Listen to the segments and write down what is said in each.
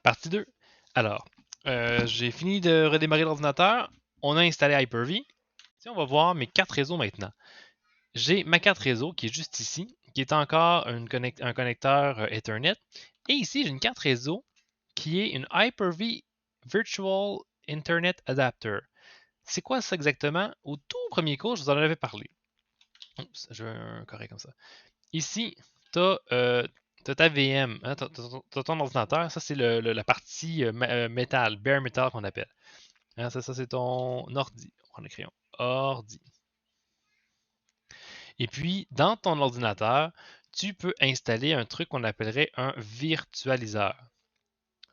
Partie 2. Alors, j'ai fini de redémarrer l'ordinateur. On a installé Hyper-V. On va voir mes cartes réseau maintenant. J'ai ma carte réseau qui est juste ici, qui est encore un connecteur Ethernet. Et ici, j'ai une carte réseau qui est une Hyper-V Virtual Internet Adapter. C'est quoi ça exactement? Au tout premier cours, je vous en avais parlé. Oups, je veux un carré comme ça. Ici, tu as ta VM, hein, t'as ton ordinateur. Ça, c'est la partie métal, bare metal qu'on appelle. Hein, ça c'est ton ordi. On prend le crayon. Ordi. Et puis, dans ton ordinateur, tu peux installer un truc qu'on appellerait un virtualiseur.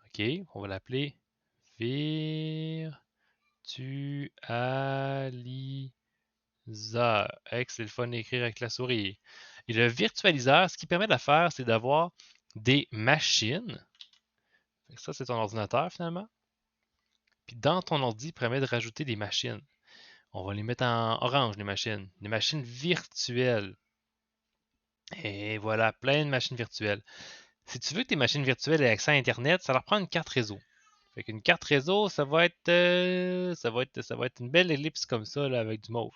OK, on va l'appeler virtualiseur. C'est le fun d'écrire avec la souris. Et le virtualiseur, ce qui permet de faire, c'est d'avoir des machines. Ça, c'est ton ordinateur finalement. Puis dans ton ordi, il permet de rajouter des machines. On va les mettre en orange, les machines. Des machines virtuelles. Et voilà, plein de machines virtuelles. Si tu veux que tes machines virtuelles aient accès à Internet, ça leur prend une carte réseau. Fait qu'une carte réseau, ça va être une belle ellipse comme ça, là, avec du mauve.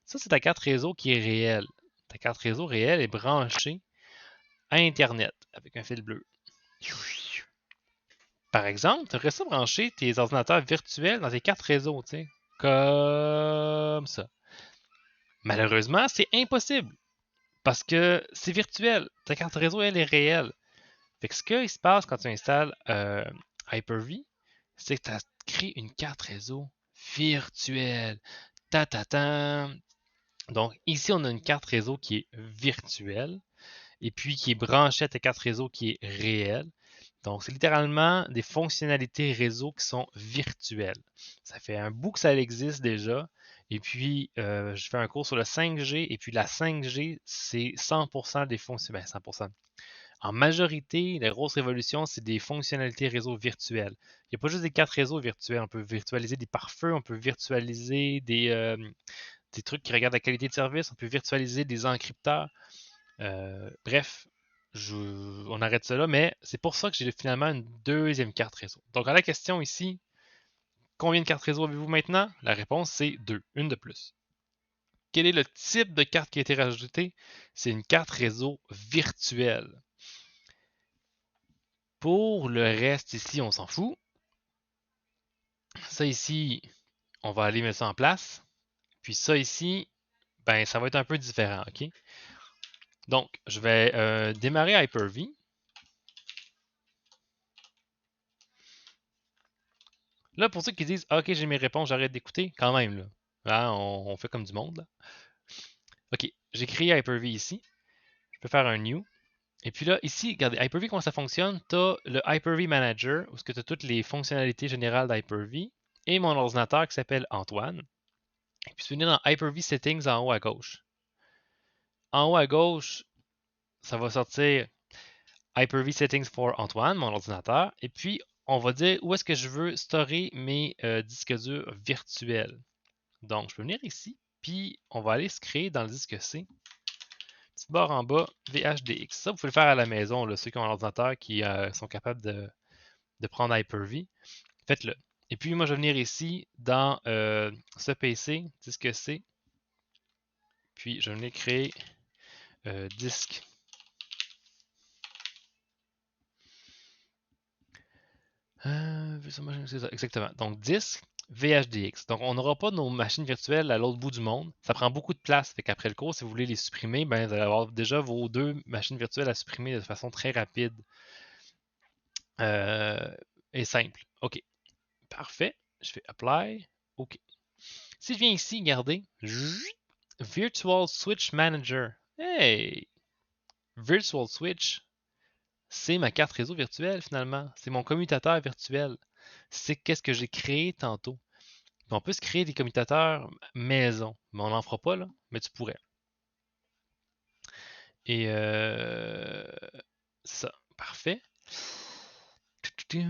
Ça, c'est ta carte réseau qui est réelle. Ta carte réseau réelle est branchée à Internet avec un fil bleu. Par exemple, tu aurais ça brancher tes ordinateurs virtuels dans tes cartes réseau, tu sais. Comme ça. Malheureusement, c'est impossible. Parce que c'est virtuel. Ta carte réseau, elle est réelle. Fait que ce qui se passe quand tu installes Hyper-V, c'est que tu crées une carte réseau virtuelle. Ta ta ta. Donc ici, on a une carte réseau qui est virtuelle et puis qui est branchée à ta carte réseau qui est réelle. Donc, c'est littéralement des fonctionnalités réseau qui sont virtuelles. Ça fait un bout que ça existe déjà. Et puis, je fais un cours sur le 5G. Et puis, la 5G, c'est 100% des fonctionnalités. 100%. En majorité, la grosse révolution, c'est des fonctionnalités réseau virtuelles. Il n'y a pas juste des cartes réseau virtuelles. On peut virtualiser des pare-feux, on peut virtualiser des trucs qui regardent la qualité de service, on peut virtualiser des encrypteurs. Bref, on arrête cela, mais c'est pour ça que j'ai finalement une deuxième carte réseau. Donc, à la question ici, combien de cartes réseau avez-vous maintenant? La réponse, c'est 2, une de plus. Quel est le type de carte qui a été rajoutée? C'est une carte réseau virtuelle. Pour le reste ici, on s'en fout. Ça ici, on va aller mettre ça en place. Puis ça ici, ben ça va être un peu différent, ok? Donc, je vais démarrer Hyper-V. Là, pour ceux qui disent OK, j'ai mes réponses, j'arrête d'écouter, quand même, là. Hein, on fait comme du monde, là. OK, j'ai créé Hyper-V ici. Je peux faire un new. Et puis là, ici, regardez, Hyper-V, comment ça fonctionne? Tu as le Hyper-V Manager, où tu as toutes les fonctionnalités générales d'Hyper-V, et mon ordinateur qui s'appelle Antoine. Et puis, tu venir dans Hyper-V Settings en haut à gauche. En haut à gauche, ça va sortir Hyper-V Settings for Antoine, mon ordinateur. Et puis, on va dire où est-ce que je veux storer mes disques durs virtuels. Donc, je peux venir ici, puis on va aller se créer dans le disque C. Petite barre en bas, VHDX. Ça, vous pouvez le faire à la maison, là, ceux qui ont un ordinateur qui sont capables de prendre Hyper-V. Faites-le. Et puis, moi, je vais venir ici dans ce PC, disque C. Puis, je vais venir créer disque. C'est ça, exactement. Donc, disque VHDX. Donc, on n'aura pas nos machines virtuelles à l'autre bout du monde. Ça prend beaucoup de place. Fait qu'après le cours, si vous voulez les supprimer, ben, vous allez avoir déjà vos deux machines virtuelles à supprimer de façon très rapide et simple. OK. Parfait. Je fais Apply. OK. Si je viens ici, regardez. Virtual Switch Manager. Hey! Virtual Switch, c'est ma carte réseau virtuelle finalement. C'est mon commutateur virtuel. C'est qu'est-ce que j'ai créé tantôt. On peut se créer des commutateurs maison, mais on n'en fera pas là, mais tu pourrais. Et ça, parfait. Puis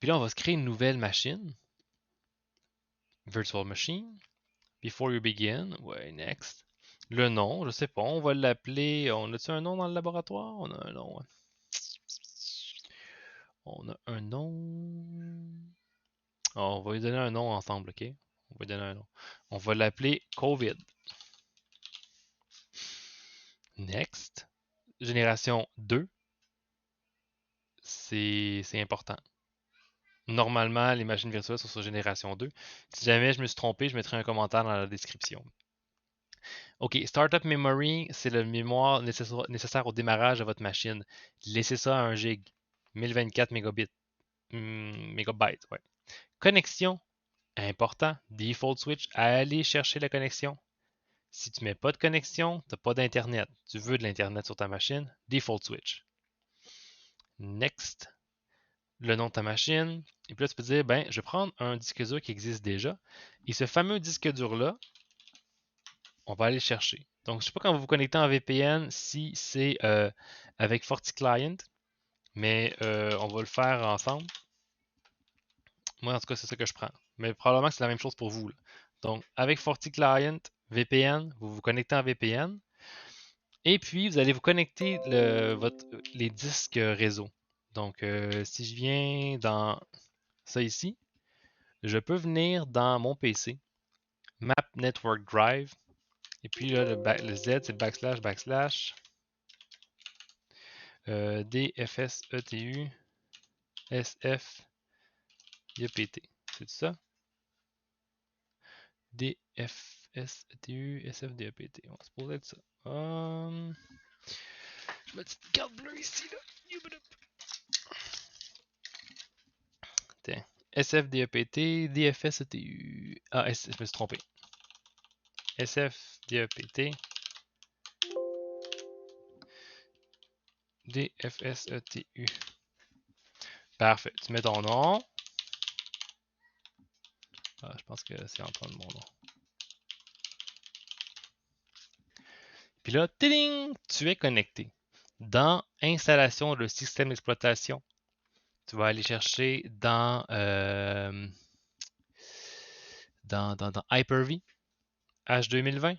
là, on va se créer une nouvelle machine. Virtual machine. Before you begin. Ouais, next. Le nom, je sais pas, on va l'appeler. On a-tu un nom dans le laboratoire? On a un nom. On a un nom. On va lui donner un nom ensemble, ok? On va lui donner un nom. On va l'appeler COVID. Next. Génération 2. C'est important. Normalement, les machines virtuelles sont sur génération 2. Si jamais je me suis trompé, je mettrai un commentaire dans la description. OK, Startup Memory, c'est la mémoire nécessaire au démarrage de votre machine. Laissez ça à 1 gig, 1024 mégabits. Mégabytes, ouais. Connexion, important. Default switch, allez chercher la connexion. Si tu mets pas de connexion, tu n'as pas d'Internet. Tu veux de l'Internet sur ta machine, default switch. Next, le nom de ta machine. Et puis là, tu peux dire, ben, je vais prendre un disque dur qui existe déjà. Et ce fameux disque dur-là, on va aller le chercher. Donc, je ne sais pas quand vous vous connectez en VPN si c'est avec FortiClient, mais on va le faire ensemble. Moi, en tout cas, c'est ça que je prends. Mais probablement que c'est la même chose pour vous, là. Donc, avec FortiClient, VPN, vous vous connectez en VPN. Et puis, vous allez vous connecter les disques réseau. Donc, si je viens dans ça ici, je peux venir dans mon PC, Map Network Drive, et puis là, le Z, c'est le backslash, DFSETU, SFDEPT. C'est ça? DFSETU, SFDEPT. On va supposer être ça. Je mets une petite carte bleue ici, là. Tiens. SFDEPT, DFSETU. Ah, je me suis trompé. SFDEPT. DFSETU. Parfait. Tu mets ton nom. Ah, je pense que c'est Antoine mon nom. Puis là, tiding, tu es connecté. Dans Installation de système d'exploitation, tu vas aller chercher dans Hyper-V, H2020,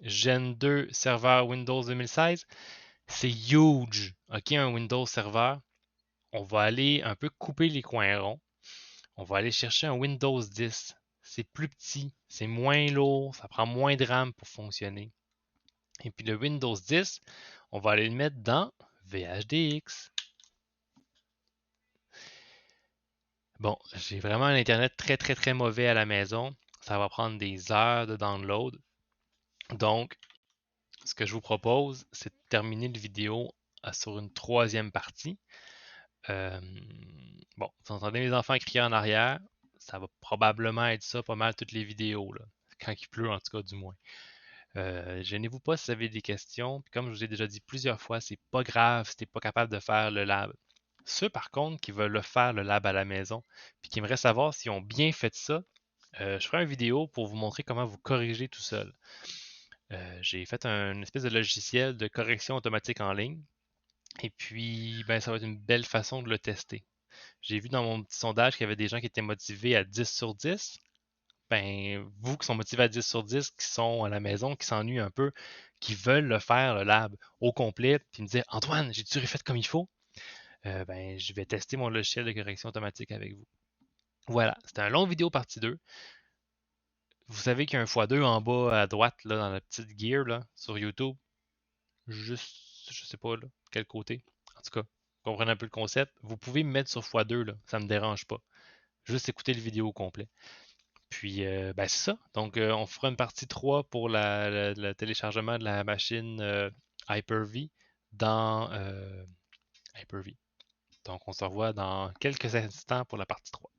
Gen 2 serveur Windows 2016. C'est huge, ok, un Windows serveur. On va aller un peu couper les coins ronds. On va aller chercher un Windows 10. C'est plus petit, c'est moins lourd, ça prend moins de RAM pour fonctionner. Et puis le Windows 10, on va aller le mettre dans VHDX. Bon, j'ai vraiment un Internet très très très mauvais à la maison. Ça va prendre des heures de download. Donc, ce que je vous propose, c'est de terminer la vidéo sur une troisième partie. Bon, vous entendez mes enfants crier en arrière. Ça va probablement être ça pas mal toutes les vidéos, là. Quand il pleut, en tout cas, du moins. Gênez-vous pas si vous avez des questions. Puis comme je vous ai déjà dit plusieurs fois, c'est pas grave si tu n'es pas capable de faire le lab. Ceux, par contre, qui veulent le faire, le lab à la maison, puis qui aimeraient savoir s'ils ont bien fait ça, je ferai une vidéo pour vous montrer comment vous corriger tout seul. J'ai fait une espèce de logiciel de correction automatique en ligne. Et puis, ben, ça va être une belle façon de le tester. J'ai vu dans mon petit sondage qu'il y avait des gens qui étaient motivés à 10 sur 10. Ben, vous qui sont motivés à 10 sur 10, qui sont à la maison, qui s'ennuient un peu, qui veulent le faire, le lab, au complet, puis me dire Antoine, j'ai-tu refait comme il faut? Ben, je vais tester mon logiciel de correction automatique avec vous. Voilà, c'était un long vidéo partie 2. Vous savez qu'il y a un x2 en bas à droite, là, dans la petite gear, là, sur YouTube. Juste, je sais pas, là, quel côté. En tout cas, comprenez un peu le concept. Vous pouvez me mettre sur x2, là, ça me dérange pas. Juste écouter le vidéo au complet. Puis, ben c'est ça. Donc, on fera une partie 3 pour le téléchargement de la machine Hyper-V dans Hyper-V. Donc, on se revoit dans quelques instants pour la partie 3.